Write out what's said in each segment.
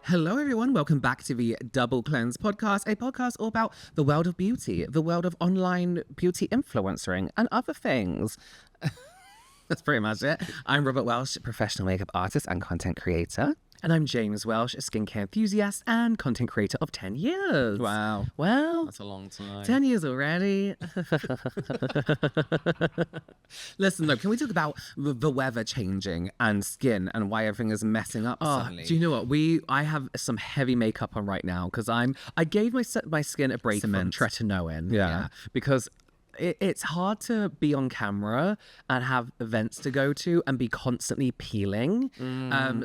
Hello, everyone. Welcome back to the Double Cleanse podcast, a podcast all about the world of beauty, the world of online beauty influencing, and other things. That's pretty much it. I'm Robert Welsh, professional makeup artist and content creator. And I'm James Welsh, a skincare enthusiast and content creator of 10 years. Wow. Well, That's a long time. 10 years already. Listen, though, can we talk about the weather changing and skin and why everything is messing up suddenly? Do you know what? I have some heavy makeup on right now because I gave my skin a break from tretinoin. Yeah. Because it's hard to be on camera and have events to go to and be constantly peeling.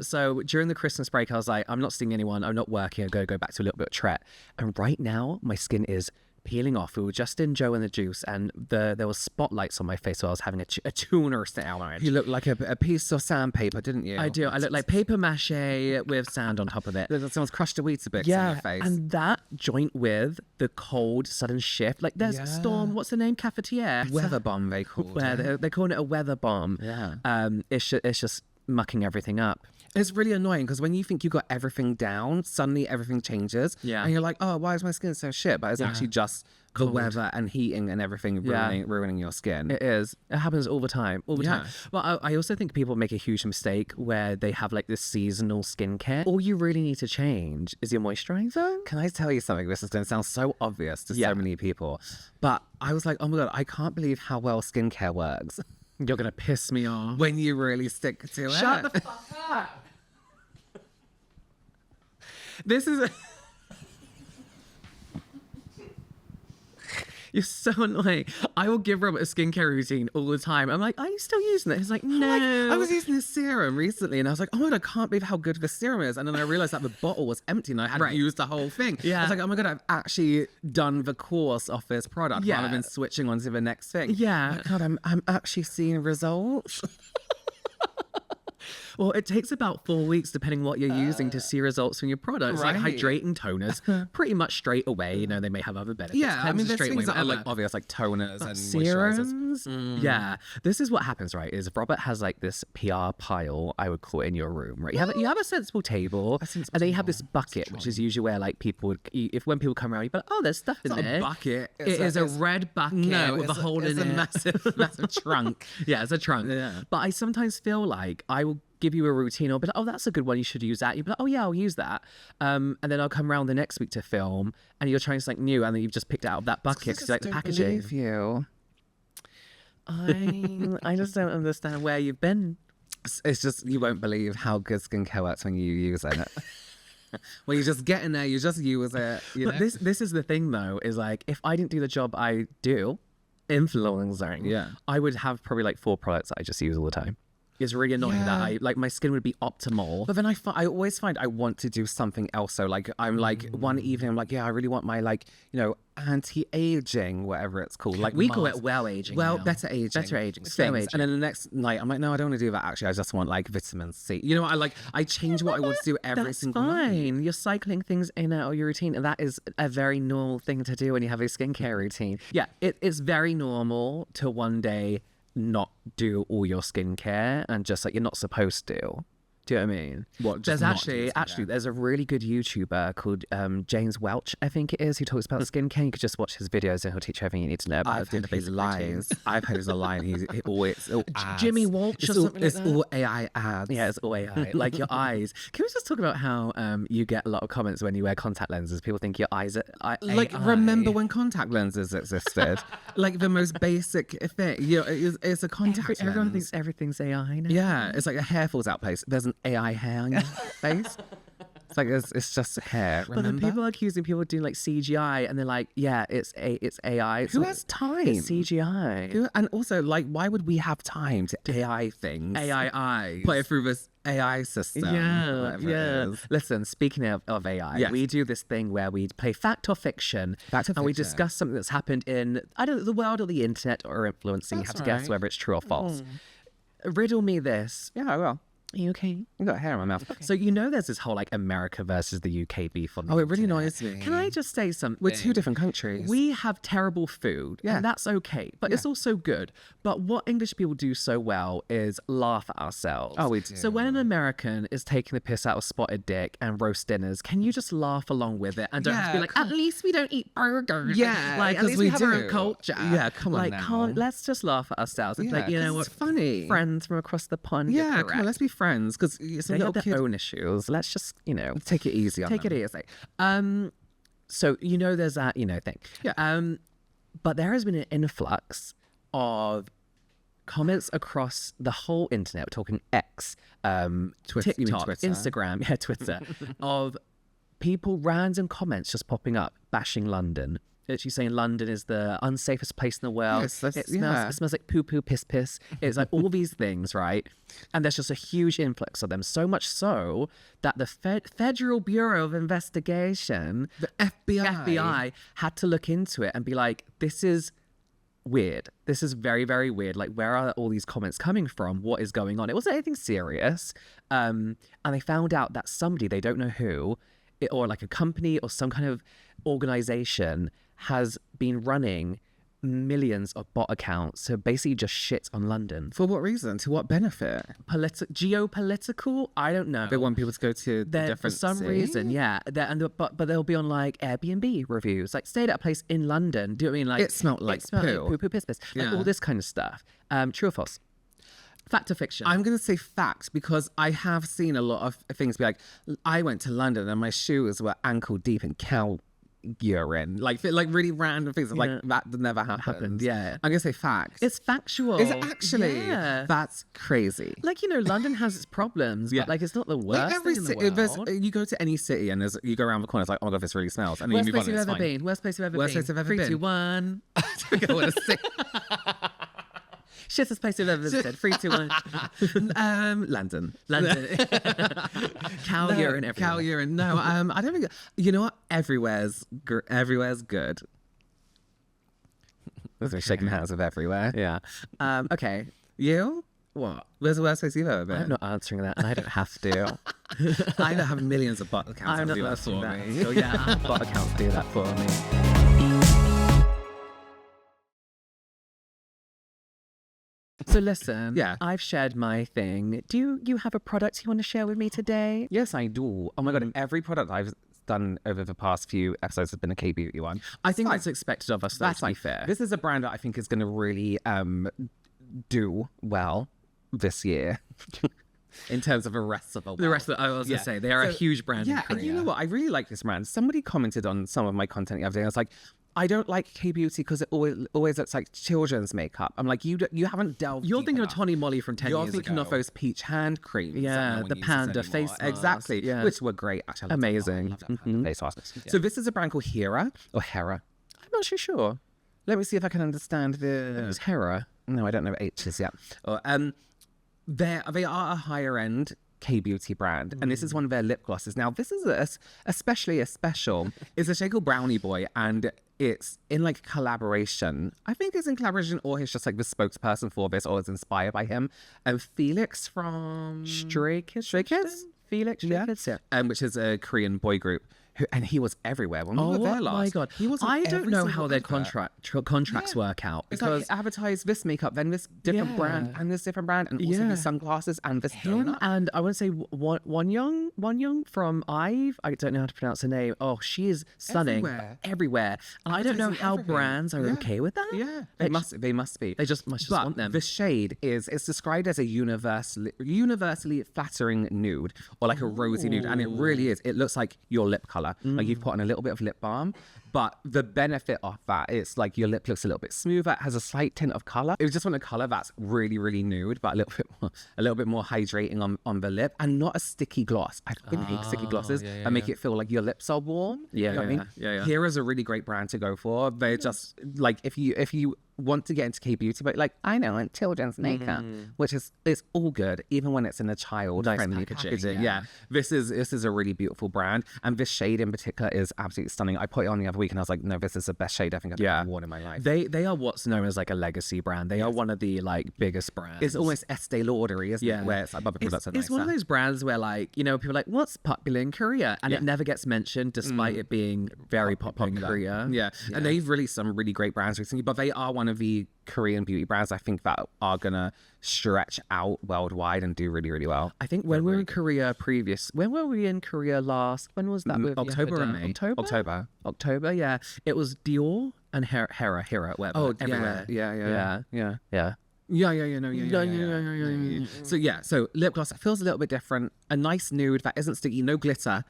So during the Christmas break, I was like, I'm not seeing anyone. I'm not working. I'm going to go back to a little bit of tret. And right now, my skin is peeling off. We were just in Joe and the Juice, and there was spotlights on my face while I was having a tuner sandwich. You look like a piece of sandpaper, didn't you? I do. I look like paper mache with sand on top of it. Someone's crushed a Weetabix in your face. And that joint with the cold sudden shift, like there's storm. What's the name? Cafetiere. Weather bomb, they call it. They're calling it a weather bomb. Yeah. It's just mucking everything up. It's really annoying because when you think you got everything down, suddenly everything changes. Yeah. And you're like, oh, why is my skin so shit? But it's actually just the weather and heating and everything ruining your skin. It is. It happens all the time. All the time. Well, I also think people make a huge mistake where they have like this seasonal skincare. All you really need to change is your moisturizer. Can I tell you something? This is going to sound so obvious to so many people. But I was like, oh my God, I can't believe how well skincare works. You're going to piss me off. When you really stick to it. Shut the fuck up. This is... You're so annoying. I will give Robert a skincare routine all the time. I'm like, are you still using it? He's like, no. I was using this serum recently and I was like, oh my God, I can't believe how good this serum is. And then I realized that the bottle was empty and I hadn't used the whole thing. Yeah. I was like, oh my God, I've actually done the course of this product rather than switching on to the next thing. Yeah. Oh God, I'm actually seeing results. Well, it takes about 4 weeks, depending what you're using, to see results from your products. Right. Like hydrating toners, pretty much straight away. You know, they may have other benefits. Yeah, I mean, there's straight things away, that are like obvious, like toners and serums. moisturizers. Yeah, this is what happens, right? Is Robert has like this PR pile, I would call it, in your room, right? You have a sensible table, and then you have this bucket, which is usually where like people would, when people come around, you'd be like, oh, there's stuff in there. It's not a bucket. It is a red bucket with a hole in it. It's a massive trunk. Yeah, it's a trunk. Yeah. But I sometimes feel like I will give you a routine. I'll be like, oh, that's a good one. You should use that. You'll be like, oh yeah, I'll use that. And then I'll come around the next week to film, and you're trying something new, and then you've just picked it out of that bucket because you like the packaging. Believe you. I just don't understand where you've been. It's just, you won't believe how good skincare works when you use it. Well, you just get in there, you just use it. But this is the thing though, is like, if I didn't do the job I do, influencing, I would have probably like 4 products that I just use all the time. It's really annoying that my skin would be optimal. But then I always find I want to do something else. So like, I'm like, one evening, I'm like, yeah, I really want my like, anti-aging, whatever it's called. Like we call it well-aging. Well, now. better aging. Better aging. Things. Aging. And then the next night, I'm like, no, I don't want to do that actually. I just want like vitamin C. You know what? I change what I want to do every single night. You're cycling things in and out of your routine, and that is a very normal thing to do when you have a skincare routine. Yeah, it's very normal to one day not do all your skincare and just like you're not supposed to. Do you know what I mean? What? There's actually there's a really good YouTuber called James Welch, I think it is, who talks about skincare. You could just watch his videos and he'll teach you everything you need to know about. I've heard his lies. I've heard he's a lie. He always Jimmy Walsh or something it's like that. all AI ads. Yeah, it's all AI. Like your eyes. Can we just talk about how you get a lot of comments when you wear contact lenses? People think your eyes are like AI. remember when contact lenses existed? Like the most basic thing. It's a contact lens. Everyone thinks everything's AI now. Yeah, it's like a hair falls out place. There's an AI hair on your face. It's like it's just hair. But then people are accusing people of doing like CGI, and they're like, yeah, it's AI. Who has time? It's CGI. And also, like, why would we have time to AI things? AI eyes. Play it through this AI system. Yeah. Listen, speaking of AI, we do this thing where we play fact or fiction, and we discuss something that's happened in, I don't know, the world or the internet or influencing. You have to guess whether it's true or false. Riddle me this. Yeah, I will. Are you okay? I got hair in my mouth. Okay. So there's this whole like America versus the UK beef on the It really internet. annoys me. Can I just say something? We're two different countries. We have terrible food, and that's okay, but it's also good. But what English people do so well is laugh at ourselves. Oh, we do. So when an American is taking the piss out of spotted dick and roast dinners, can you just laugh along with it and don't have to be like, at least we don't eat burgers. Yeah, like at least we have our own culture. Yeah, come on now. Let's just laugh at ourselves. It's like, it's funny. Friends from across the pond. Yeah, come on, let's be friends because they have their own issues. Let's just, take it easy on take them. it easy. So there's that thing. Yeah. But there has been an influx of comments across the whole internet. We're talking X, Twitter, TikTok, Twitter. Instagram, Twitter, of people random comments just popping up bashing London. Literally saying London is the unsafest place in the world. Yes, it smells like poo poo, piss piss. It's like all these things, right? And there's just a huge influx of them. So much so that the Federal Bureau of Investigation, the FBI, had to look into it and be like, this is weird. This is very, very weird. Like, where are all these comments coming from? What is going on? It wasn't anything serious. And they found out that somebody, they don't know who, or like a company or some kind of organization, has been running millions of bot accounts to basically just shit on London. For what reason? To what benefit? Geopolitical? I don't know. They want people to go to the different for some city? reason, yeah. But they'll be on like Airbnb reviews, like stayed at a place in London. Do you know what I mean? Like it smelled like poo. Poo, poo, piss, piss. Like all this kind of stuff. True or false? Fact or fiction? I'm going to say fact because I have seen a lot of things be like, I went to London and my shoes were ankle deep in cow urine. Like really random things. Like that never happened. Yeah. I'm going to say fact. It's factual. Is it actually? Yeah. That's crazy. Like, London has its problems, but like it's not the worst every thing in city, the world. you go to any city and you go around the corner, it's like, oh my God, this really smells. And Worst you move place on, you've it's ever fine. been. Worst place you've ever Worst been. place I've ever 3, been. 2, 1. I want to say. Shittest place you've ever visited. 3, 2, 1. London. Cow urine everywhere. Cow urine. No, I don't think. You know what? Everywhere's good. Those are shaking hands with everywhere. Yeah. Okay. You? What? Where's the worst place you've ever been? I'm not answering that, and I don't have to. I don't have millions of bot accounts. I'm not do that answering for that. me. So yeah, bot accounts do that for me. So listen, I've shared my thing. Do you have a product you want to share with me today? Yes, I do. Oh my God, every product I've done over the past few episodes has been a K-beauty one. I think that's expected of us, though, to be fair. This is a brand that I think is going to really do well this year. In terms of the rest of the world. I was going to say, they are a huge brand in Korea. And you know what? I really like this brand. Somebody commented on some of my content the other day. I was like, I don't like K-beauty because it always looks like children's makeup. I'm like, you haven't delved. You're thinking of Tony Moly from 10 years ago. You're thinking of those peach hand creams. Yeah, the panda face mask. Exactly. Yeah. Which were great. Actually, amazing. I love that panda face mask. So this is a brand called HERA or HERA. I'm not sure. Let me see if I can understand the... It's HERA. No, I don't know what H is yet. They are a higher end K-beauty brand, and this is one of their lip glosses. Now, this is especially a special. It's a shade called Brownie Boy, and it's in like collaboration. I think it's in collaboration, or he's just like the spokesperson for this, or it's inspired by him. And Felix from Stray Kids? Felix, which is a Korean boy group. And he was everywhere when we were there last. Oh my God. He was I don't know how their contracts work out. It's like advertise this makeup, then this different brand, and this different brand, and also the sunglasses and this donut. And I want to say one young from IVE. I don't know how to pronounce her name. Oh, she is stunning everywhere. And I don't know how brands are okay with that. Yeah, they must be. They just must want them. The shade it's described as a universally flattering nude, or like a rosy nude, and it really is. It looks like your lip color. Like you've put on a little bit of lip balm, but the benefit of that, it's like your lip looks a little bit smoother, it has a slight tint of color. It was just want a color that's really, really nude, but a little bit more hydrating on the lip, and not a sticky gloss. I fucking hate sticky glosses that make it feel like your lips are warm. You know what I mean? Yeah. HERA's a really great brand to go for. They're just like, if you want to get into K-beauty, but like, I know, like children's makeup, which is, it's all good, even when it's in a child-friendly packaging. Yeah. This is a really beautiful brand, and this shade in particular is absolutely stunning. I put it on the other week, and I was like, no, this is the best shade I think I've ever worn in my life. They are what's known as like a legacy brand. They are one of the like biggest brands. It's almost Estee Lauder-y, isn't it? Where it's like, but the products are nicer. It's one of those brands where like, you know, people are like, what's popular in Korea? And it never gets mentioned despite it being very popular in Korea. Yeah. And they've released some really great brands recently, but they are one of the Korean beauty brands I think that are gonna stretch out worldwide and do really, really well. I think when we were in Korea when were we in Korea last? When was that? With October and May. October, yeah. It was Dior and HERA, whatever. Oh, everywhere. Yeah. So lip gloss that feels a little bit different. A nice nude that isn't sticky, no glitter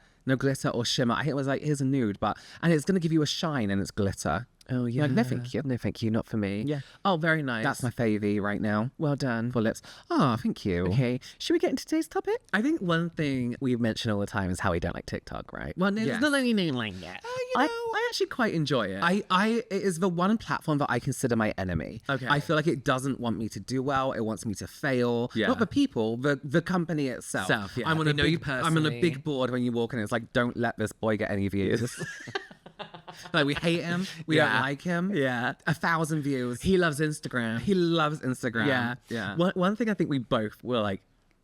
or shimmer. I think it was like, here's a nude, and it's gonna give you a shine and it's glitter. Oh yeah. Like, no thank you. No thank you, not for me. Yeah. Oh, very nice. That's my favy right now. Well done. For lips. Oh, thank you. Okay. Should we get into today's topic? I think one thing we mention all the time is how we don't like TikTok, right? Well, it's not anything like that. I actually quite enjoy it. It is the one platform that I consider my enemy. Okay. I feel like it doesn't want me to do well. It wants me to fail. Yeah. Not the people, the company itself. Yeah. I'm on you I'm on a big board when you walk in. It's like, don't let this boy get any views. Like, we hate him. We don't like him. Yeah. 1,000 views. He loves Instagram. He loves Instagram. Yeah. Yeah. One thing I think we both were like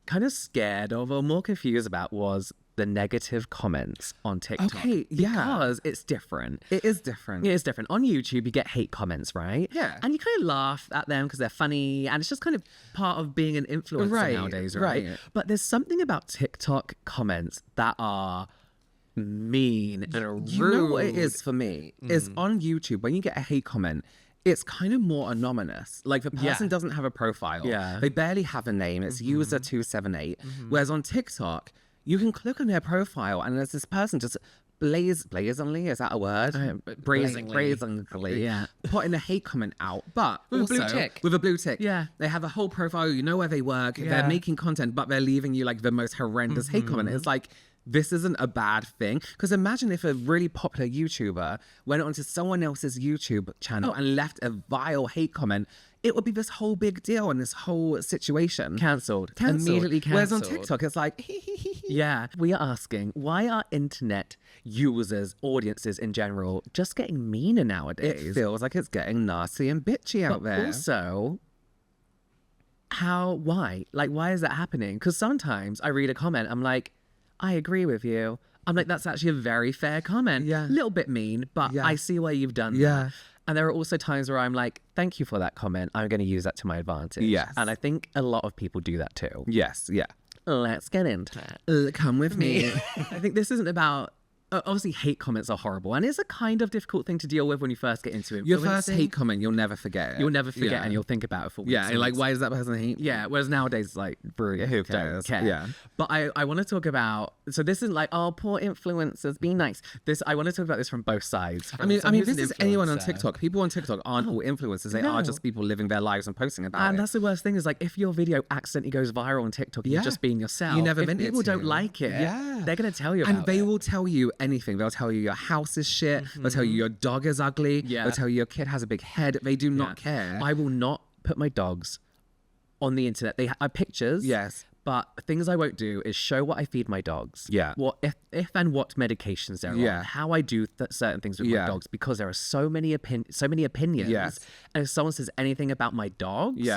kind of scared of or more confused about was the negative comments on TikTok. Okay, yeah. Because it's different. It is different. It is different. On YouTube, you get hate comments, right? Yeah. And you kind of laugh at them because they're funny, and it's just kind of part of being an influencer nowadays, right? But there's something about TikTok comments that are mean and rude. You know what it is for me? Is on YouTube, when you get a hate comment, it's kind of more anonymous. Like, the person doesn't have a profile. Yeah. They barely have a name. It's user 278. Whereas on TikTok, you can click on their profile and there's this person just blazingly, is that a word? Brazenly. Yeah. Putting a hate comment out. But with also, a blue tick. With a blue tick. Yeah. They have a whole profile, you know where they work, they're making content, but they're leaving you like the most horrendous hate comment. It's like, this isn't a bad thing. Because imagine if a really popular YouTuber went onto someone else's YouTube channel and left a vile hate comment. It would be this whole big deal and this whole situation. Cancelled. Immediately cancelled. Whereas on Cancelled. TikTok, it's like, Yeah. We are asking, why are internet users, audiences in general, just getting meaner nowadays? it feels like it's getting nasty and bitchy out there. Also, why? Like, why is that happening? Because sometimes I read a comment, I'm like, I agree with you. I'm like, that's actually a very fair comment. Yeah. A little bit mean, but I see why you've done that. And there are also times where I'm like, thank you for that comment. I'm going to use that to my advantage. Yes. And I think a lot of people do that too. Yes, yeah. Let's get into it. Come with me. I think this isn't about... Obviously, hate comments are horrible, and it's a kind of difficult thing to deal with when you first get into it. Your first hate comment, you'll never forget it. You'll never forget, and you'll think about it for weeks. Yeah, and like, weeks. why does that person hate? Yeah, whereas nowadays, it's like, bro, who cares? Yeah. But I want to talk about, so this isn't like, oh, poor influencers, be nice. I want to talk about this from both sides. I mean, this is anyone on TikTok. People on TikTok aren't all influencers. They are just people living their lives and posting about it. And that's the worst thing is like, if your video accidentally goes viral on TikTok, you're just being yourself. You never if meant it people to. don't like it, they're going to tell you about and they will tell you anything. They'll tell you your house is shit. They'll tell you your dog is ugly. They'll tell you your kid has a big head. They do not care. I will not put my dogs on the internet. They have pictures. Yes. But things I won't do is show what I feed my dogs. Yeah. What if and what medications they're on. How I do certain things with my dogs, because there are so many opinions. Yes. And if someone says anything about my dogs,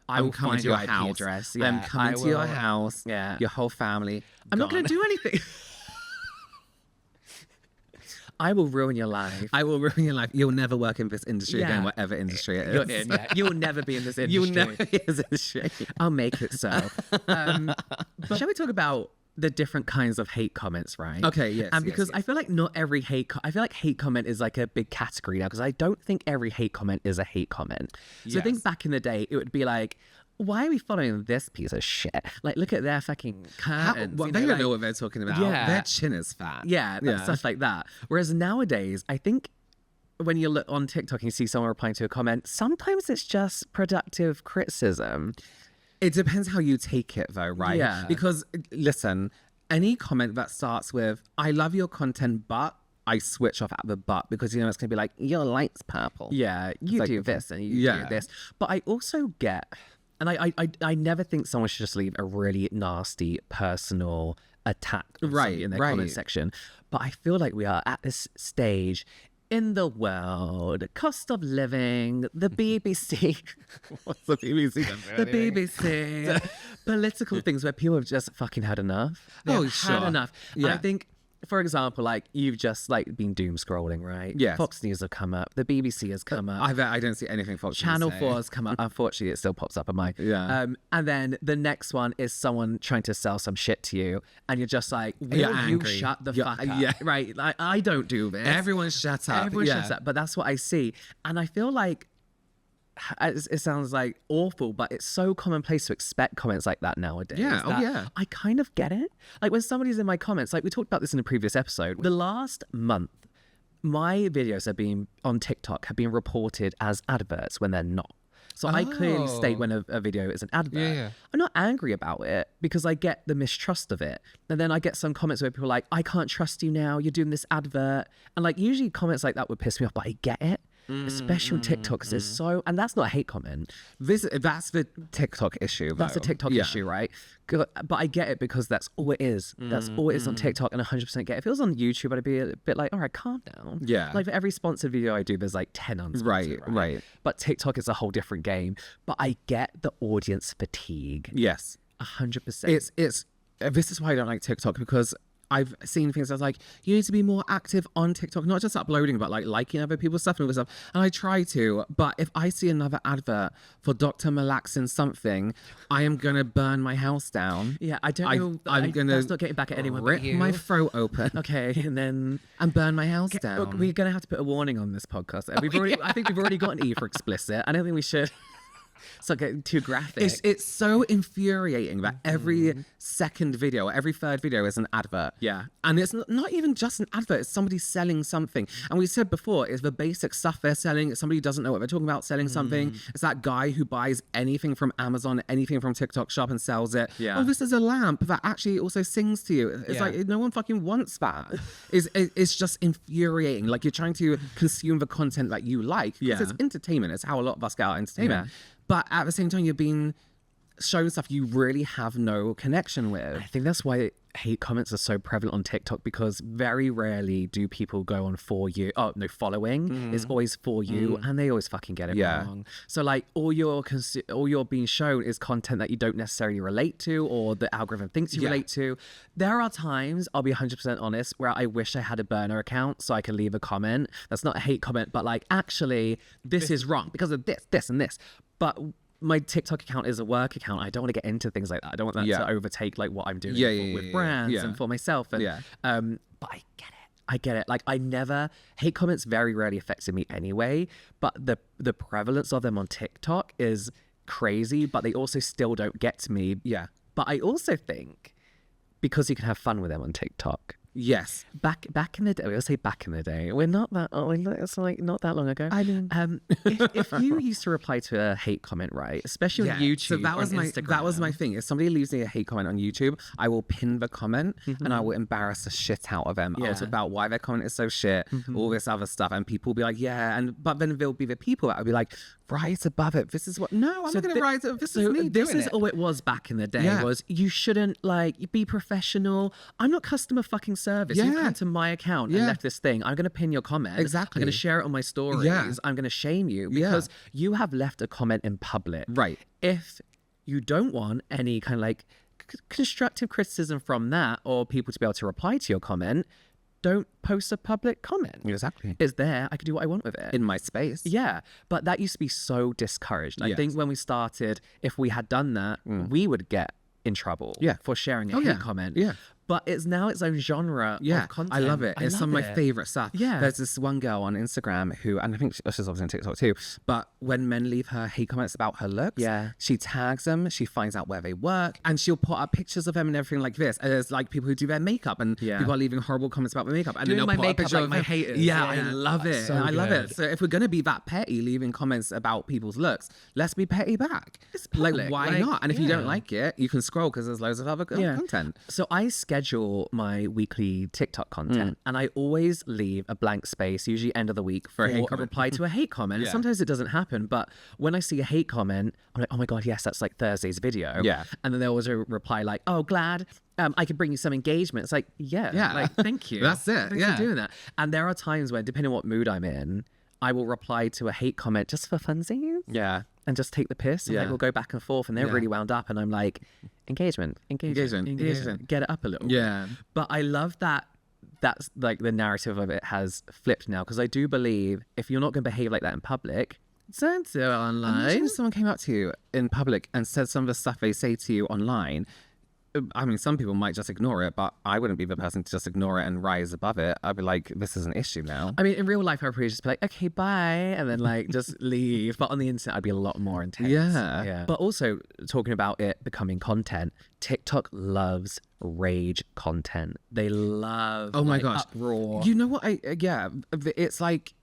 I will come find to your IP house. address. I'm coming to your house. Yeah. Your whole family. I'm not going to do anything. I will ruin your life. I will ruin your life. You'll never work in this industry again, whatever industry it is. You're in, You'll never be in this industry. You'll never be in this industry. I'll make it so. But shall we talk about the different kinds of hate comments, right? Okay, yes. And because I feel like not every I feel like hate comment is like a big category now, because I don't think every hate comment is a hate comment. So I think back in the day, it would be like, why are we following this piece of shit? Like, look at their fucking curtains. They don't know what they're talking about. Yeah. Their chin is fat. Yeah, stuff like that. Whereas nowadays, I think when you look on TikTok and you see someone replying to a comment, sometimes it's just productive criticism. It depends how you take it, though, right? Yeah. Because, listen, any comment that starts with, I love your content, but I switch off at the butt because you know it's gonna be like your light's purple. Yeah, you like, do this and you do this. But I also get, and I never think someone should just leave a really nasty personal attack in their comment section. But I feel like we are at this stage in the world, cost of living, the BBC. What's the BBC? The BBC. Political things where people have just fucking had enough. They've had enough. Yeah. And I think, for example, like you've just like been doom scrolling, right? Yes. Fox News have come up. The BBC has come up. I don't see anything Fox Channel News 4 has come up. Unfortunately, it still pops up on my. Yeah. And then the next one is someone trying to sell some shit to you, and you're just like, will You're you angry. shut the fuck up? Yeah. Right. Like, I don't do this. Everyone shut up. Everyone shuts up. But that's what I see, and I feel like it sounds like awful, but it's so commonplace to expect comments like that nowadays. Yeah, oh that yeah. I kind of get it. Like when somebody's in my comments, like we talked about this in a previous episode. The last month, my videos on TikTok have been reported as adverts when they're not. So I clearly state when a video is an advert. Yeah. I'm not angry about it because I get the mistrust of it. And then I get some comments where people are like, I can't trust you now. You're doing this advert. And like usually comments like that would piss me off, but I get it. Especially on TikTok because it's so, and that's not a hate comment. That's the TikTok issue. Though. That's a TikTok issue, right? But I get it because that's all it is. That's all it is on TikTok, and 100% get it. If it was on YouTube, I'd be a bit like, all right, calm down. Yeah. Like for every sponsored video I do, there's like 10 unsponsored. Right. But TikTok is a whole different game. But I get the audience fatigue. Yes. 100%. It's this is why I don't like TikTok, because I've seen things that's like, you need to be more active on TikTok, not just uploading, but like liking other people's stuff and all this stuff. And I try to, but if I see another advert for Dr. Malaxin something, I am going to burn my house down. Yeah, I don't know. I'm going to that's not getting back at anyone rip but you. my throat open. Okay, and then and burn my house down. Look, we're going to have to put a warning on this podcast. I think we've already got an E for explicit. I don't think we should. It's not getting too graphic. It's so infuriating that every second video, every third video is an advert. Yeah. And it's not even just an advert, it's somebody selling something. And we said before, it's the basic stuff they're selling. It's somebody who doesn't know what they're talking about selling something. It's that guy who buys anything from Amazon, anything from TikTok shop and sells it. Yeah. Oh, this is a lamp that actually also sings to you. It's like, no one fucking wants that. It's just infuriating. Like you're trying to consume the content that you like. Because it's entertainment. It's how a lot of us get our entertainment. Yeah. But at the same time, you're being shown stuff you really have no connection with. I think that's why hate comments are so prevalent on TikTok, because very rarely do people go on for you. Oh, no, following is always for you, and they always fucking get it wrong. So like all you're being shown is content that you don't necessarily relate to, or the algorithm thinks you relate to. There are times, I'll be 100% honest, where I wish I had a burner account so I can leave a comment. That's not a hate comment, but like, actually, this is wrong because of this, and this. But my TikTok account is a work account. I don't want to get into things like that. I don't want that to overtake like what I'm doing with brands and for myself. And, but I get it. I get it. Like hate comments very rarely affected me anyway, but the prevalence of them on TikTok is crazy, but they also still don't get to me. Yeah. But I also think because you can have fun with them on TikTok. Yes. Back in the day, we'll say back in the day. We're not that. It's like not that long ago. I mean, if you used to reply to a hate comment, right, especially on YouTube, so that was or on my Instagram, that was my thing. If somebody leaves me a hate comment on YouTube, I will pin the comment and I will embarrass the shit out of them. I'll talk about why their comment is so shit, all this other stuff, and people will be like, but then there'll be the people that will be like, right above it. This is what. No, I'm not going to write it. This is me. This is all it was back in the day. Was you shouldn't like be professional. I'm not customer fucking service. You come to my account and left this thing. I'm going to pin your comment. Exactly. I'm going to share it on my stories. I'm going to shame you because you have left a comment in public. Right. If you don't want any kind of like constructive criticism from that, or people to be able to reply to your comment, don't post a public comment. Exactly. It's there. I can do what I want with it. In my space. Yeah. But that used to be so discouraged. I think when we started, if we had done that, we would get in trouble for sharing a hate comment. Yeah. But it's now its own genre of content. I love it. It's some of my favorite stuff. Yeah. There's this one girl on Instagram who, and I think she's obviously on TikTok too, but when men leave her hate comments about her looks, she tags them, she finds out where they work, and she'll put up pictures of them and everything like this. And there's like people who do their makeup, and people are leaving horrible comments about their makeup. And Doing then my they'll put makeup a picture like of my them. haters. Yeah, I love it. So I love good. it. So if we're going to be that petty, leaving comments about people's looks, let's be petty back. It's public. Like, why not? And if you don't like it, you can scroll because there's loads of other content. So I schedule my weekly TikTok content, and I always leave a blank space, usually end of the week, for a reply to a hate comment. And sometimes it doesn't happen, but when I see a hate comment, I'm like, oh my God, yes, that's like Thursday's video. Yeah. And then there was a reply like, oh, glad I could bring you some engagement. It's like, like, thank you. That's it. Thanks for doing that. And there are times when, depending on what mood I'm in, I will reply to a hate comment just for funsies. Yeah. And just take the piss. And like, we'll go back and forth, and they're really wound up. And I'm like, engagement. Get it up a little bit. But I love that that's like the narrative of it has flipped now, because I do believe if you're not going to behave like that in public, don't do it online. Imagine if someone came up to you in public and said some of the stuff they say to you online. I mean, some people might just ignore it, but I wouldn't be the person to just ignore it and rise above it. I'd be like, this is an issue now. I mean, in real life, I'd probably just be like, okay, bye, and then like just leave. But on the internet, I'd be a lot more intense. Yeah. But also, talking about it becoming content, TikTok loves rage content. They love, oh my gosh, uproar. You know what? It's like,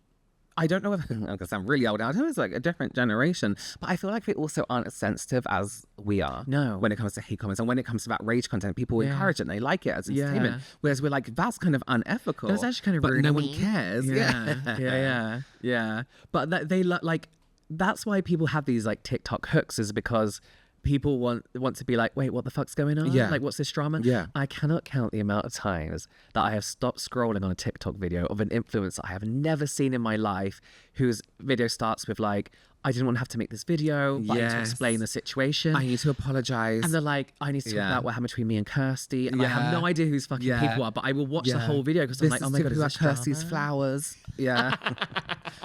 I don't know if because I'm really old now. I think it's like a different generation, but I feel like they also aren't as sensitive as we are. No. When it comes to hate comments and when it comes to that rage content, people encourage it and they like it as entertainment. Whereas we're like, that's kind of unethical. That's actually kind of but rude. no one cares. Yeah. But they like, that's why people have these like TikTok hooks, is because people want to be like, wait, what the fuck's going on? Yeah. Like, what's this drama? Yeah. I cannot count the amount of times that I have stopped scrolling on a TikTok video of an influencer I have never seen in my life, whose video starts with like, I didn't want to have to make this video, but I need to explain the situation. I need to apologize. And they're like, I need to talk about what happened between me and Kirsty. And I have no idea who's fucking people are, but I will watch the whole video because I'm like, oh my God, is this Kirsty's drama? flowers. Yeah.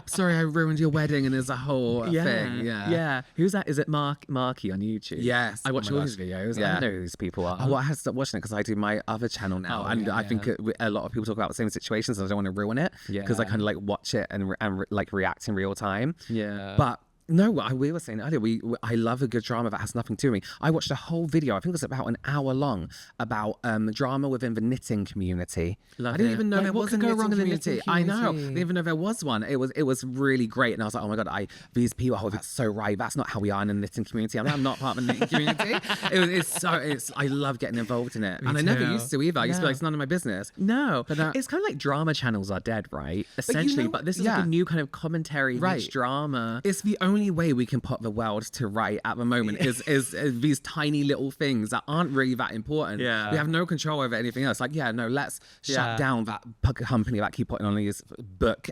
Sorry, I ruined your wedding, and there's a whole thing. Yeah. Who's that? Is it Marky on YouTube? Yes. I watch all his videos. I don't know who these people are. Oh, well, I had to stop watching it because I do my other channel now, and I think a lot of people talk about the same situations, and I don't want to ruin it because I kind of like watch it and like react in real time. Yeah. But no, we were saying earlier, I love a good drama that has nothing to me. I watched a whole video, I think it was about an hour long, about drama within the knitting community. I didn't even know there was a knitting community. I know. I didn't even know there was one. It was really great. And I was like, oh my God, these people, that's so right. That's not how we are in the knitting community. I'm not part of the knitting community. I love getting involved in it. And I never used to either. I used to be like, it's none of my business. No. But it's kind of like drama channels are dead, right? Essentially. But this is like a new kind of commentary, rich drama. It's the only way we can put the world to right at the moment is these tiny little things that aren't really that important. Yeah. We have no control over anything else. Like, let's shut down that company that keep putting on these book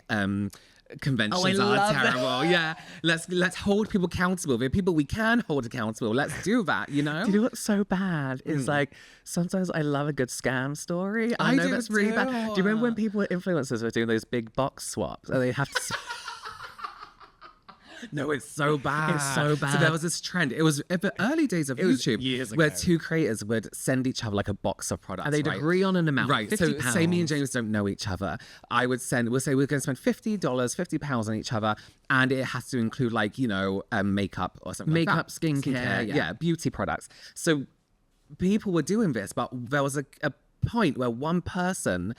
conventions that are terrible. Yeah. Let's hold people accountable. There are people we can hold accountable. Let's do that, you know? Do you know what's so bad? Is like, sometimes I love a good scam story. I know that's really bad. Do you remember when influencers were doing those big box swaps and they have to... No, it's so bad. It's so bad. So there was this trend. It was in the early days of YouTube, years ago, where two creators would send each other like a box of products, and they'd agree on an amount. Right. So say me and James don't know each other. We'll say we're going to spend $50, £50 on each other, and it has to include like, you know, makeup or something. Makeup, skincare, beauty products. So people were doing this, but there was a point where one person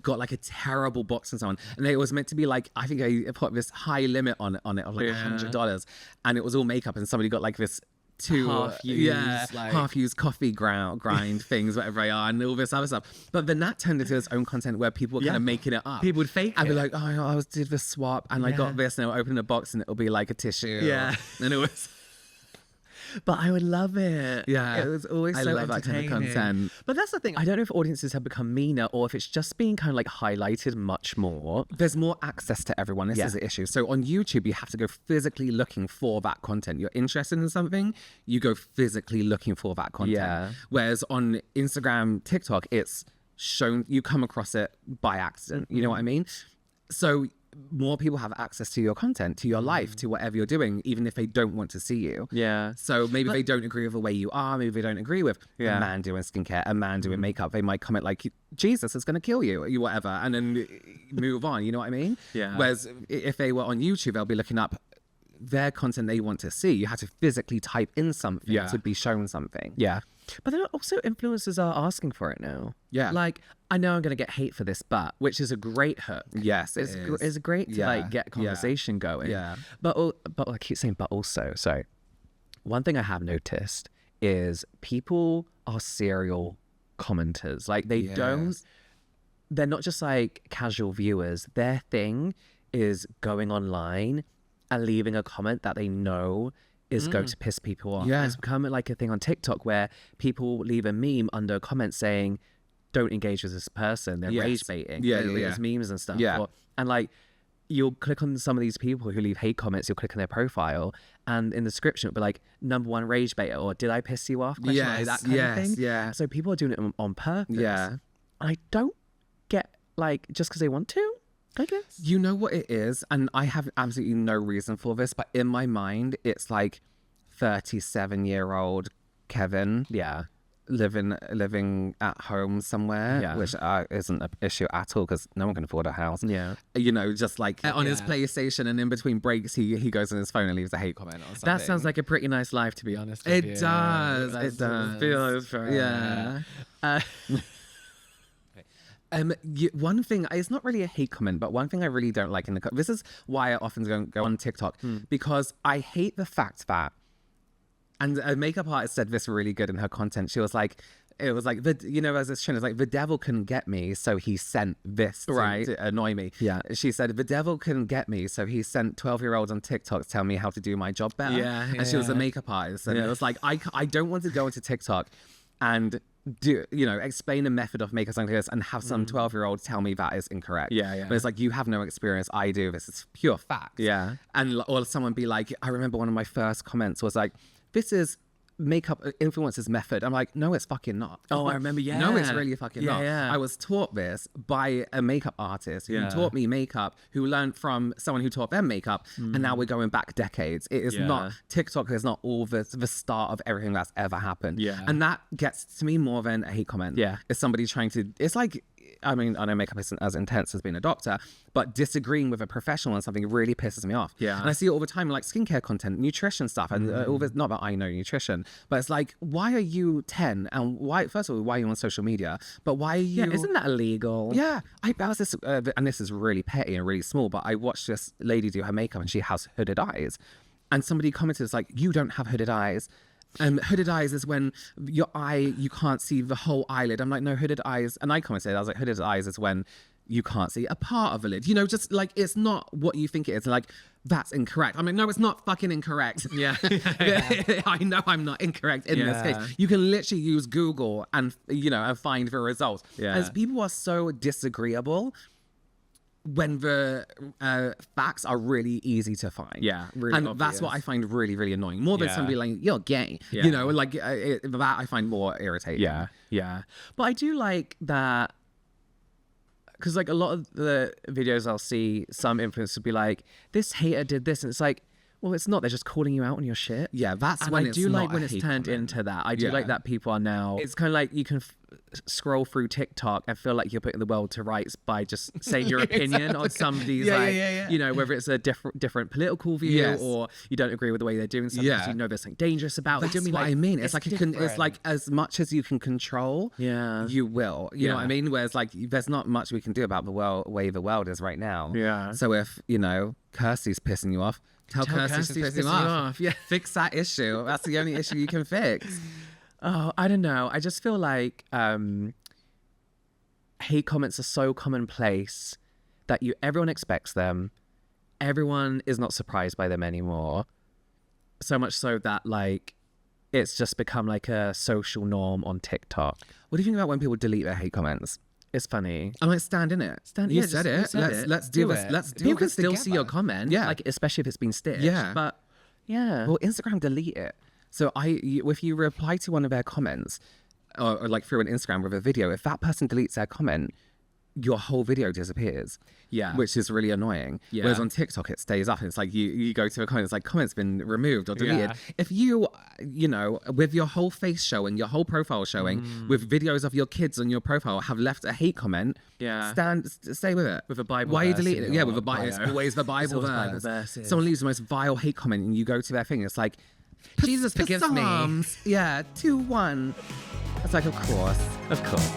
got like a terrible box and so on, and it was meant to be like, I think I put this high limit on it of like $100, and it was all makeup, and somebody got like this half-used coffee grind things, whatever they are, and all this other stuff. But then that turned into its own content where people were kind of making it up. People would fake and it. be like, oh, I did this swap, and I got this, and I'll open a box, and it'll be like a tissue. Yeah. And it was... But I would love it. Yeah. It was always so love that kind of content. But that's the thing. I don't know if audiences have become meaner or if it's just being kind of like highlighted much more. There's more access to everyone. This is the issue. So on YouTube, you have to go physically looking for that content. You're interested in something, you go physically looking for that content. Yeah. Whereas on Instagram, TikTok, it's shown, you come across it by accident. You know what I mean? So more people have access to your content, to your life, to whatever you're doing, even if they don't want to see you. Yeah. So maybe they don't agree with the way you are. Maybe they don't agree with a man doing skincare, a man doing makeup. They might comment like, Jesus is going to kill you, whatever, and then move on. You know what I mean? Yeah. Whereas if they were on YouTube, they'll be looking up their content they want to see. You have to physically type in something to be shown something. Yeah. But then also influencers are asking for it now. Yeah. Like, I know I'm going to get hate for this, but, which is a great hook. Yes, it's great to like get conversation going. Yeah. But I keep saying, but also, one thing I have noticed is people are serial commenters. Like they're not just like casual viewers. Their thing is going online and leaving a comment that they know is going to piss people off. Yeah. It's become like a thing on TikTok where people leave a meme under a comment saying, don't engage with this person. They're rage baiting. It's memes and stuff. Yeah. And like, you'll click on some of these people who leave hate comments, you'll click on their profile, and in the description it'll be like, #1 rage baiter, or did I piss you off? That kind of thing. Yeah. So people are doing it on purpose. Yeah. I don't get, like, just because they want to, I guess. You know what it is? And I have absolutely no reason for this, but in my mind, it's like 37-year-old Kevin. Yeah. Living at home somewhere, which isn't an issue at all because no one can afford a house. Yeah. You know, just like on his PlayStation, and in between breaks, he goes on his phone and leaves a hate comment or something. That sounds like a pretty nice life, to be honest with you. It does. It does. Feels right. Yeah. One thing, it's not really a hate comment, but one thing I really don't like this is why I often don't go on TikTok, because I hate the fact that, and a makeup artist said this really good in her content. She was like, it was like, as this trend is like, the devil couldn't get me, so he sent this to annoy me. Yeah. She said, the devil couldn't get me, so he sent 12-year-olds on TikTok to tell me how to do my job better. And she was a makeup artist. And it was like, I don't want to go into TikTok and explain a method of makeup something like this and have some 12-year-old tell me that is incorrect. Yeah. But it's like, you have no experience. I do. This is pure fact. Yeah. And or someone be like, I remember one of my first comments was like, this is makeup influencer's method. I'm like, no, it's fucking not. Oh, I remember. Yeah. No, it's really fucking not. Yeah. I was taught this by a makeup artist who taught me makeup, who learned from someone who taught them makeup, and now we're going back decades. It is not, TikTok is not all the start of everything that's ever happened. Yeah. And that gets to me more than a hate comment. Yeah. It's somebody trying to, it's like, I mean, I know makeup isn't as intense as being a doctor, but disagreeing with a professional on something really pisses me off. Yeah. And I see it all the time, like skincare content, nutrition stuff, and all this, not that I know nutrition, but it's like, why are you 10? And why, first of all, why are you on social media? But why are you... Yeah, isn't that illegal? Yeah. That was this, and this is really petty and really small, but I watched this lady do her makeup and she has hooded eyes. And somebody commented, it's like, you don't have hooded eyes. Hooded eyes is when your eye, you can't see the whole eyelid. I'm like, no, hooded eyes. And I commented, I was like, hooded eyes is when you can't see a part of a lid. You know, just like, it's not what you think it is. Like, that's incorrect. I'm like, no, it's not fucking incorrect. Yeah. I know I'm not incorrect in this case. You can literally use Google and, and find the results. Yeah. As people are so disagreeable when the facts are really easy to find. Yeah, really and obvious. that's what I find really, really annoying. More than somebody like, you're gay. Yeah. That I find more irritating. Yeah. But I do like that, because like a lot of the videos I'll see, some influencers will be like, this hater did this, and it's like, well, it's not. They're just calling you out on your shit. Yeah, that's and when I it's do not like a when it's hate turned comment. into that. I do like that people are now. It's kind of like you can scroll through TikTok and feel like you're putting the world to rights by just saying your opinion on somebody's whether it's a different political view or you don't agree with the way they're doing something. You know there's something dangerous about. That's it. what I mean. It's like it's like as much as you can control. Yeah, you will. You know what I mean? Whereas like there's not much we can do about the way the world is right now. Yeah. So if Kirsty's pissing you off, tell Kirsty she's pissing you off. Yeah, fix that issue. That's the only issue you can fix. Oh, I don't know. I just feel like hate comments are so commonplace that everyone expects them. Everyone is not surprised by them anymore. So much so that like it's just become like a social norm on TikTok. What do you think about when people delete their hate comments? It's funny. I'm like, stand in it. You said it. Let's do this. Let's do People can this still together. see your comment. Yeah. Like, especially if it's been stitched. Yeah. But yeah. Well, Instagram delete it. So if you reply to one of their comments, or like through an Instagram with a video, if that person deletes their comment, your whole video disappears. Yeah. Which is really annoying. Yeah. Whereas on TikTok, it stays up. And it's like you go to a comment, it's like, comment's been removed or deleted. Yeah. If you, with your whole face showing, your whole profile showing, with videos of your kids on your profile, have left a hate comment, stay with it. With a Bible Why are you verse deleting in it? Yeah, your with a Bible. It's bio. always the Bible always verse. Bible verses. Someone leaves the most vile hate comment and you go to their thing, it's like, Jesus forgives me. Psalms. Yeah, 2-1. It's like, of course. Of course.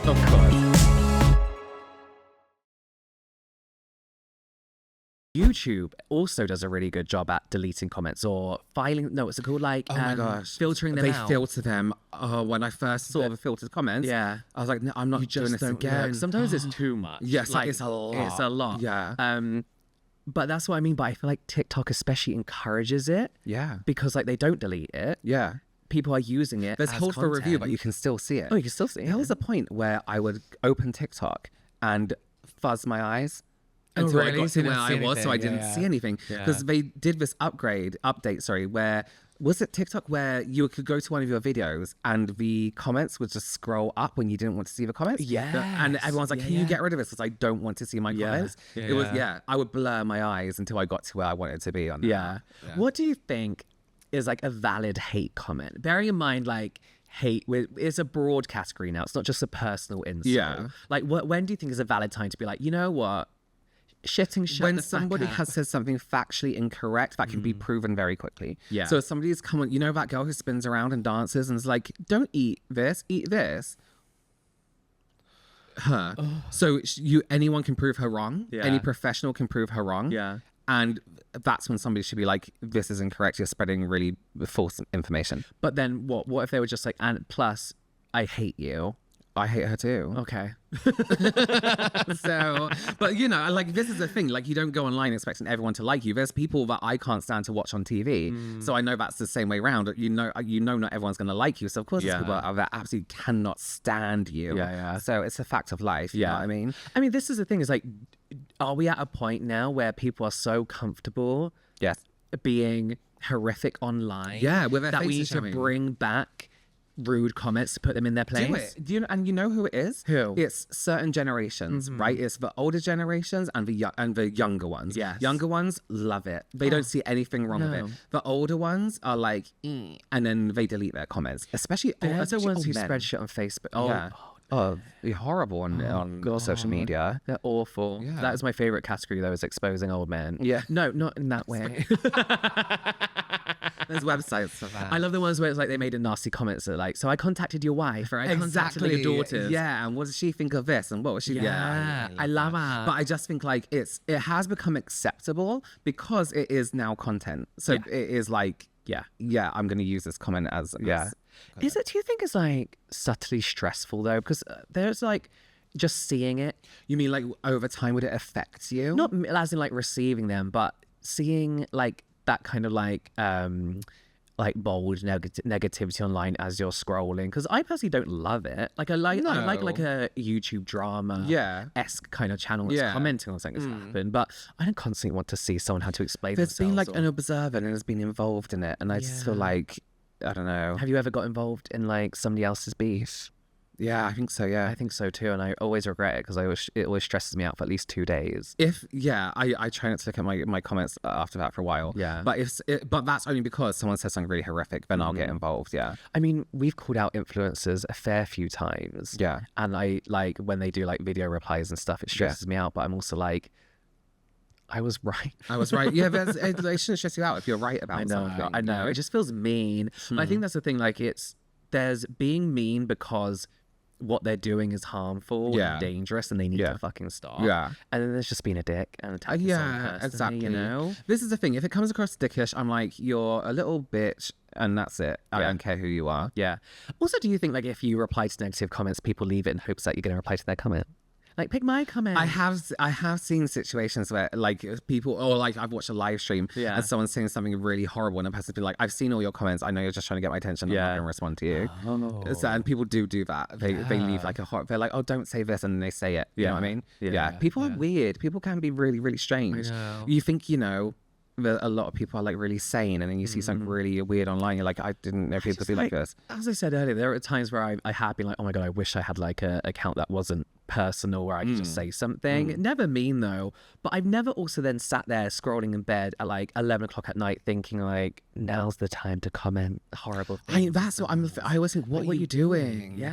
YouTube also does a really good job at deleting comments or filing. No, what's it called? Like, oh my gosh, filtering them out. They filter them. Oh, when I first saw the filtered comments, yeah, I was like, no, I'm not doing this again. Sometimes it's too much. Yes, like, it's a lot. It's a lot. Yeah. But that's what I mean. But I feel like TikTok especially encourages it. Yeah. Because like they don't delete it. Yeah. People are using it. There's as hold for content. review, but you can still see it. Oh, you can still see it. There was a point where I would open TikTok and fuzz my eyes until I got to where I was, so I didn't see anything. Because they did this update, where was it TikTok where you could go to one of your videos and the comments would just scroll up when you didn't want to see the comments? Yeah. And everyone's like, can you get rid of this? Because I don't want to see my comments. It was, I would blur my eyes until I got to where I wanted to be on that. Yeah. What do you think is like a valid hate comment? Bearing in mind, like, hate is a broad category now. It's not just a personal insult. Yeah. Like, when do you think is a valid time to be like, you know what? When somebody has said something factually incorrect, that can be proven very quickly. Yeah. So if somebody's come on, you know that girl who spins around and dances and is like, don't eat this, eat this. Her. Oh. So anyone can prove her wrong. Yeah. Any professional can prove her wrong. Yeah. And that's when somebody should be like, this is incorrect. You're spreading really false information. But then what if they were just like, and plus, I hate you. I hate her too. Okay. So, but you know, like this is the thing. Like you don't go online expecting everyone to like you. There's people that I can't stand to watch on TV. So I know that's the same way around. You know, not everyone's going to like you. So of course, there's people that absolutely cannot stand you. Yeah. So it's a fact of life. You know what I mean? I mean, this is the thing. Is like, are we at a point now where people are so comfortable? Yes. Being horrific online. Yeah, with their that we need faces to showing. Bring back rude comments to put them in their place. Do it. Do you know who it is? Who? It's certain generations, right? It's the older generations and the younger ones. Yes. Younger ones love it. They don't see anything wrong with it. The older ones are like, and then they delete their comments. Especially They're the ones who men. spread shit on Facebook. Oh, they're horrible on social media. They're awful. Yeah. That is my favorite category, though, is exposing old men. Yeah. No, not in that way. There's websites for that. I love the ones where it's like they made a nasty comments that like, so I contacted your wife or I contacted your daughters. Yeah, and what does she think of this? And what was she? Yeah, I love that. But I just think like it has become acceptable because it is now content. So it is like, I'm going to use this comment as. Is it? Do you think it's like subtly stressful though? Because there's like just seeing it. You mean like over time would it affect you? Not as in like receiving them, but seeing like that kind of like bold negativity online as you're scrolling. Because I personally don't love it. Like I like a YouTube drama esque kind of channel that's commenting on something that's happened, but I don't constantly want to see someone how to explain. There's been like an observer and has been involved in it, and I just feel like, I don't know. Have you ever got involved in like somebody else's beef? Yeah, I think so. Yeah, I think so too, and I always regret it because it always stresses me out for at least 2 days. I try not to look at my comments after that for a while. Yeah, but that's only because someone says something really horrific. Then I'll get involved. Yeah, I mean, we've called out influencers a fair few times. Yeah, and I like when they do like video replies and stuff, it stresses me out. But I'm also like, I was right. Yeah, but it shouldn't stress you out if you're right about something. I know. It just feels mean. But I think that's the thing. Like, there's being mean because what they're doing is harmful and dangerous, and they need to fucking stop. Yeah. And then there's just being a dick and attacking someone personally, exactly. you know? This is the thing. If it comes across dickish, I'm like, you're a little bitch, and that's it. I don't care who you are. Yeah. Also, do you think like if you reply to negative comments, people leave it in hopes that you're going to reply to their comment? Like, pick my comment. I have seen situations where like people, or like I've watched a live stream and someone's saying something really horrible, and a person's been like, I've seen all your comments. I know you're just trying to get my attention. I'm not going to respond to you. So, and people do that. They leave like they're like, oh, don't say this, and then they say it. You know what I mean? Yeah. People are weird. People can be really, really strange. You think, you know, a lot of people are like really sane, and then you see something really weird online. You're like, I didn't know people could be like this. As I said earlier, there are times where I have been like, oh my god, I wish I had like a account that wasn't personal where I could just say something. Never mean though, but I've never also then sat there scrolling in bed at like 11 o'clock at night thinking like, now's the time to comment horrible things. That's what I always think, what were you doing? Yeah.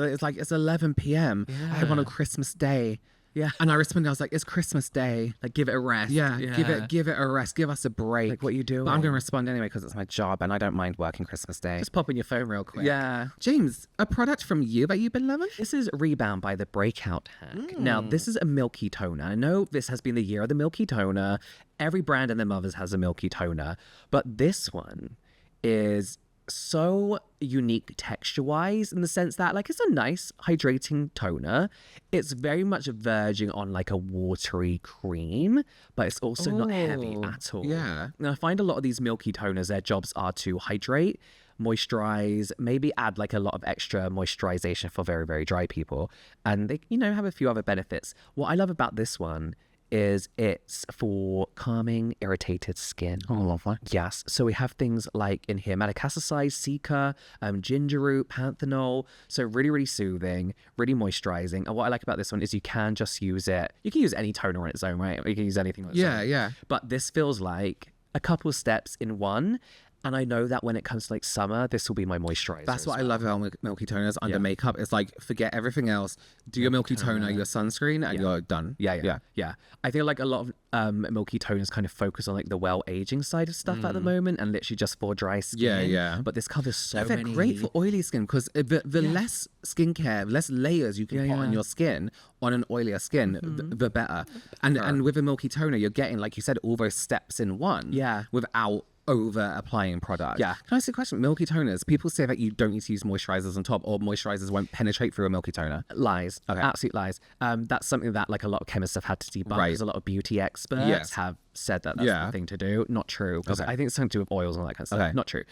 It's like, it's 11 p.m. on a Christmas day. Yeah. And I responded, I was like, it's Christmas Day. Like, give it a rest. Yeah. Give it a rest. Give us a break. Like, what you doing? But I'm going to respond anyway because it's my job and I don't mind working Christmas Day. Just pop in your phone real quick. Yeah. James, a product from you that you've been loving? This is Rebound by the Breakout Hack. Now, this is a milky toner. I know this has been the year of the milky toner. Every brand and their mothers has a milky toner. But this one is so unique texture-wise in the sense that, like, it's a nice hydrating toner. It's very much verging on like a watery cream, but it's also not heavy at all. Yeah. And I find a lot of these milky toners, their jobs are to hydrate, moisturize, maybe add like a lot of extra moisturization for very, very dry people. And they, you know, have a few other benefits. What I love about this one is it's for calming irritated skin. Oh, lovely. Yes. So we have things like in here, metacassicide, Cica, ginger root, panthenol. So really, really soothing, really moisturizing. And what I like about this one is you can just use it. You can use any toner on its own, right? You can use anything on its own. Yeah. But this feels like a couple steps in one. And I know that when it comes to like summer, this will be my moisturizer. That's what I love about milky toners under makeup. It's like, forget everything else. Do your milky toner, your sunscreen, and you're done. Yeah. I feel like a lot of milky toners kind of focus on like the well-aging side of stuff at the moment and literally just for dry skin. Yeah. But this covers so They're many. great for oily skin because the less skincare, less layers you can put on your skin, on an oilier skin, the better. And with a milky toner, you're getting, like you said, all those steps in one. Yeah. Without over applying product. Yeah. Can I ask you a question? Milky toners, people say that you don't need to use moisturizers on top or moisturizers won't penetrate through a milky toner. Lies. Okay. Absolute lies. That's something that like a lot of chemists have had to debunk because a lot of beauty experts have said that that's the thing to do. Not true. Because I think it's something to do with oils and all that kind of stuff. Okay. Not true.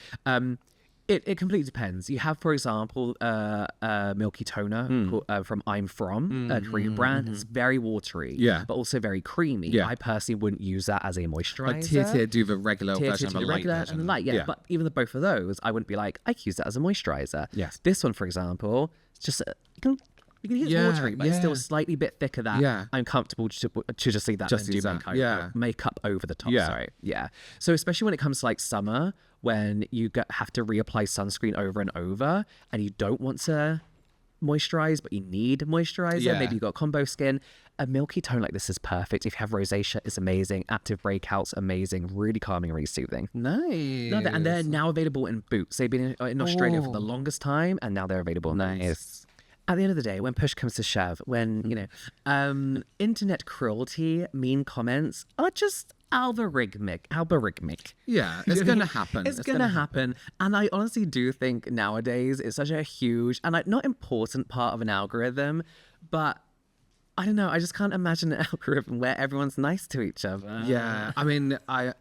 It completely depends. You have, for example, a milky toner called, from I'm From, a Korean brand. It's very watery, but also very creamy. Yeah. I personally wouldn't use that as a moisturizer. Like tier do the regular version of to a the light regular version. and the light, yeah. But even the both of those, I wouldn't be like, I could use that as a moisturizer. Yes. This one, for example, it's just you can use watery, but it's still a slightly bit thicker that I'm comfortable to just leave that and do makeup over the top. Sorry. Yeah. So especially when it comes to like summer, when you have to reapply sunscreen over and over and you don't want to moisturize, but you need moisturizer, maybe you've got combo skin, a milky tone like this is perfect. If you have rosacea, it's amazing. Active breakouts, amazing. Really calming, really soothing. Nice. Love it. And they're now available in Boots. They've been in Australia for the longest time, and now they're available in Boots. At the end of the day, when push comes to shove, when, you know, internet cruelty, mean comments are just algorithmic. Yeah, it's going to happen. It's going to happen. And I honestly do think nowadays it's such a huge and like not important part of an algorithm, but I don't know. I just can't imagine an algorithm where everyone's nice to each other. Yeah. I mean,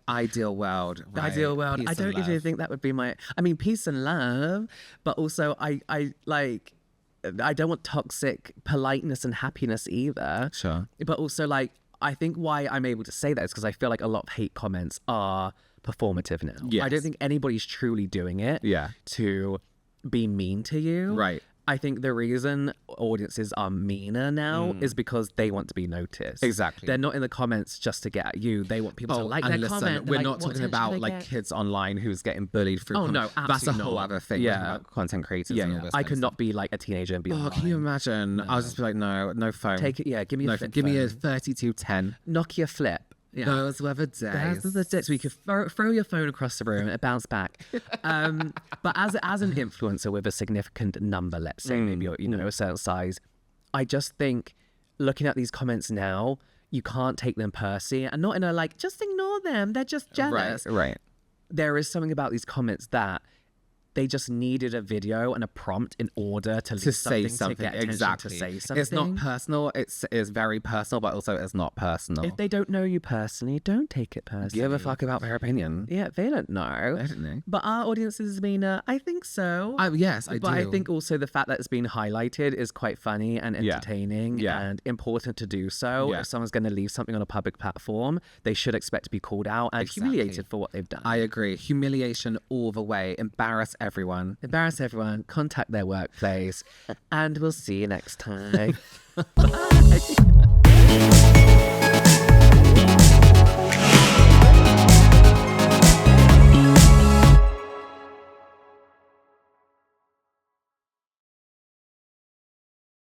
ideal world. The right? ideal world. Peace I don't and usually love. think that would be peace and love, but also I don't want toxic politeness and happiness either. Sure. But also, like, I think why I'm able to say that is because I feel like a lot of hate comments are performative now. Yes. I don't think anybody's truly doing it to be mean to you. Right. I think the reason audiences are meaner now is because they want to be noticed. Exactly. They're not in the comments just to get at you. They want people to like their comment. We're like, not talking about like kids online who's getting bullied through no, That's a absolutely whole not. other thing. Yeah. About content creators. Yeah, and yeah. all this I kind could of not be like a teenager and be stuff. Oh, can you imagine? I was just be like, no phone. Take it, give me a flip give me a phone. 3210. Nokia flip. Yeah. Those were the days. Those are the days where you could throw your phone across the room and it bounced back. But as an influencer with a significant number, let's say maybe you're a certain size, I just think looking at these comments now, you can't take them personally and not in a like just ignore them. They're just jealous. Right. There is something about these comments that they just needed a video and a prompt in order to say something. to get attention Exactly. to say something. It's not personal. It's very personal, but also it's not personal. If they don't know you personally, don't take it personally. Give a fuck about their opinion. Yeah, they don't know. I don't know. But our audience is meaner. I think so. Yes, I do. But I think also the fact that it's been highlighted is quite funny and entertaining and important to do so. Yeah. If someone's going to leave something on a public platform, they should expect to be called out and humiliated for what they've done. I agree. Humiliation all the way. Embarrass everyone. Contact their workplace. And we'll see you next time. Bye.